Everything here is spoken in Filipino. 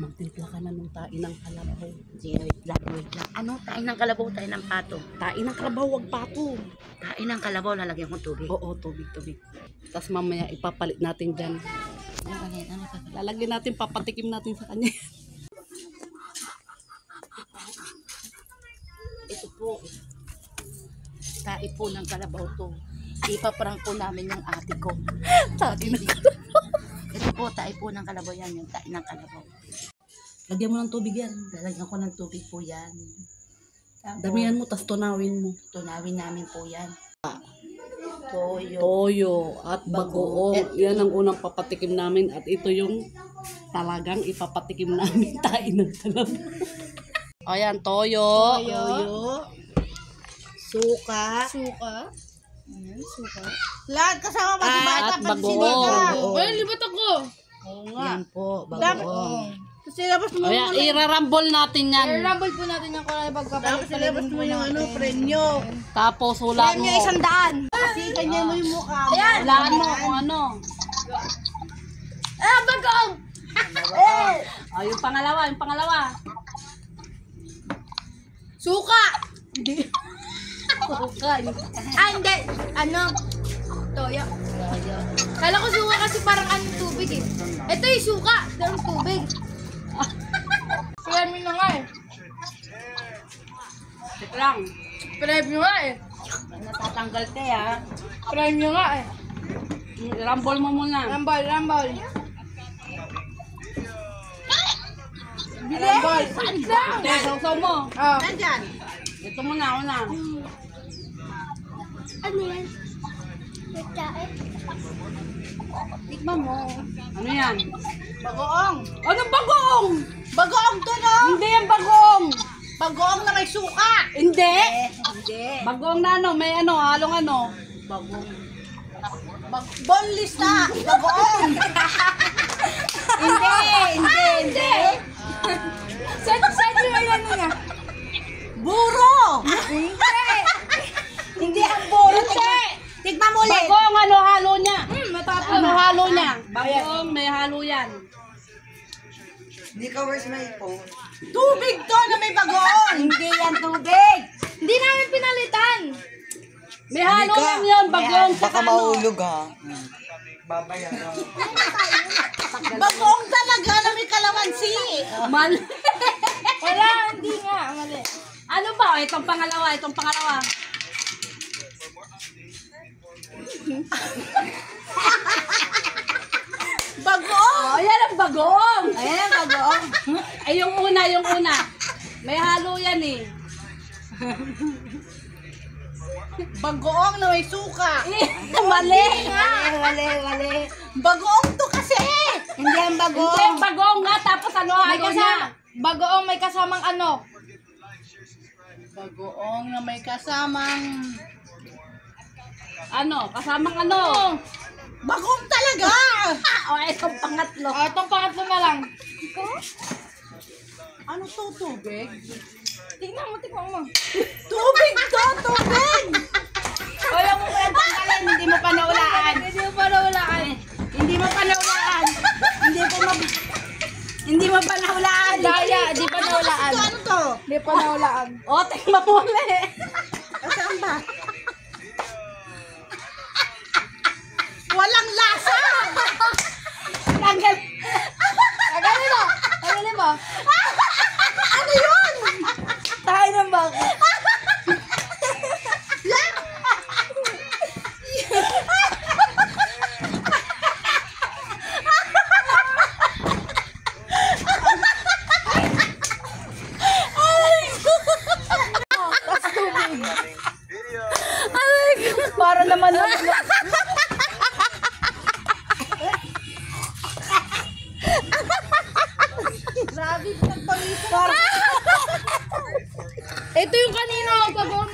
Magtimpla ka na nung tain ng kalabaw. Wait lang, wait lang. Ano? Tain ng kalabaw, tain ng pato. Tain ng kalabaw, wag pato. Tain ng kalabaw, lalagyan ko tubig. Oo, tubig. Tapos mamaya ipapalit natin dyan. Ano? Lalagyan natin, papatikim natin sa kanya. Ito po. Tain po ng kalabaw to. Ipaprang po namin yung ate ko. Tain ng kalabaw. Ito po, tain po ng kalabaw yan. Yung tain ng kalabaw. Lagyan mo ng tubig yan. Lalagyan ko ng tubig po yan. Tapos, Damihan mo, tapos tunawin mo. tunawin namin po yan. Toyo at bagoong. Yan ang unang papatikim namin. At ito yung talagang ipapatikim namin tain ng kalabaw. Ayan, toyo. Suka. Ayan, suka. Lahat kasama pa, diba? At bagoong. Ay, libat ako. Oo nga. Yan po, Dapat. bagoong. Kasi labas mo Ayan, irarambol natin yan. i-rumble po natin yung kulay pagpapalit. Tapos ilabas mo yung ano, premyo. Tapos hulaan mo. 100. Kasi ganyan mo yung mukha. Ayan. Hulaan mo kung ano. Bagoong! Oh, yung pangalawa. Suka! Okay. Hindi. Ano? Toyo. Kala ko suka kasi parang tubig eh. Ito yung suka. Ito yung tubig. Premyo na nga eh. Sit lang. Premyo nga eh. Natatanggal te ha. Premyo nga eh. Rambol mo muna. Rumble. Rambol. Saan lang? Te, sausaw mo. Oh. Nandyan. Ito muna, una. Ano yan? Tikman mo. Ano yan? Bagoong. Anong bagoong? Bagoong to, no? Hindi yan bagoong. Bagoong na may suka. Hindi. Hindi. Bagoong na ano, may ano, halong ano. Bagoong. Boneless na. Bagoong. Hindi. Saan yung ilan niya? Buro. Hindi ang buro. Tignan mo ulit. Bagoong, ano halo niya? Matapos. Ano halo niya? Bagoong, may halo yan. Hindi ka where's my phone? Tubig to na may bagoong. Hindi yan tubig. Hindi namin pinalitan. May halo lang yun, bagoong sa Baka ano. mahulog ha. Babayaran. Bagoong talaga na may kalamansi. Mal. Wala, hindi nga. Mali. Ano ba? Itong pangalawa. Bagoong. Oh, yan ang bagoong. Ayan ang bagoong. Ay, yung una. May halo yan eh. Bagoong na may suka. Mali. Mali. Bagoong to kasi. Hindi ang Hindi, bagoong. bagoong nga. Tapos ano May halo niya? bagoong may kasamang ano? Bagoong na may kasamang... Ano? Kasamang ano? Bagoong talaga. O, itong pangatlo. Itong pangatlo na lang. Ano to, tubig? Tingnan mo. Tubig to, tubig. Wala mo kaya tanggalin. Hindi mo pa naulaan. Hindi mo pa nawalaan. Hindi mo pa naulaan. Hindi mo pa naulaan. Daya, di pa nawalaan. Ano to? Di pa nawalaan. O, tingnan mo ulit. Saan ba? Walang lasa. Tanggal. Tagalin mo. Ano yun? Tayo ng bako. Para naman Grabe, pinagpawisa. Ito yung kanina. Bagoong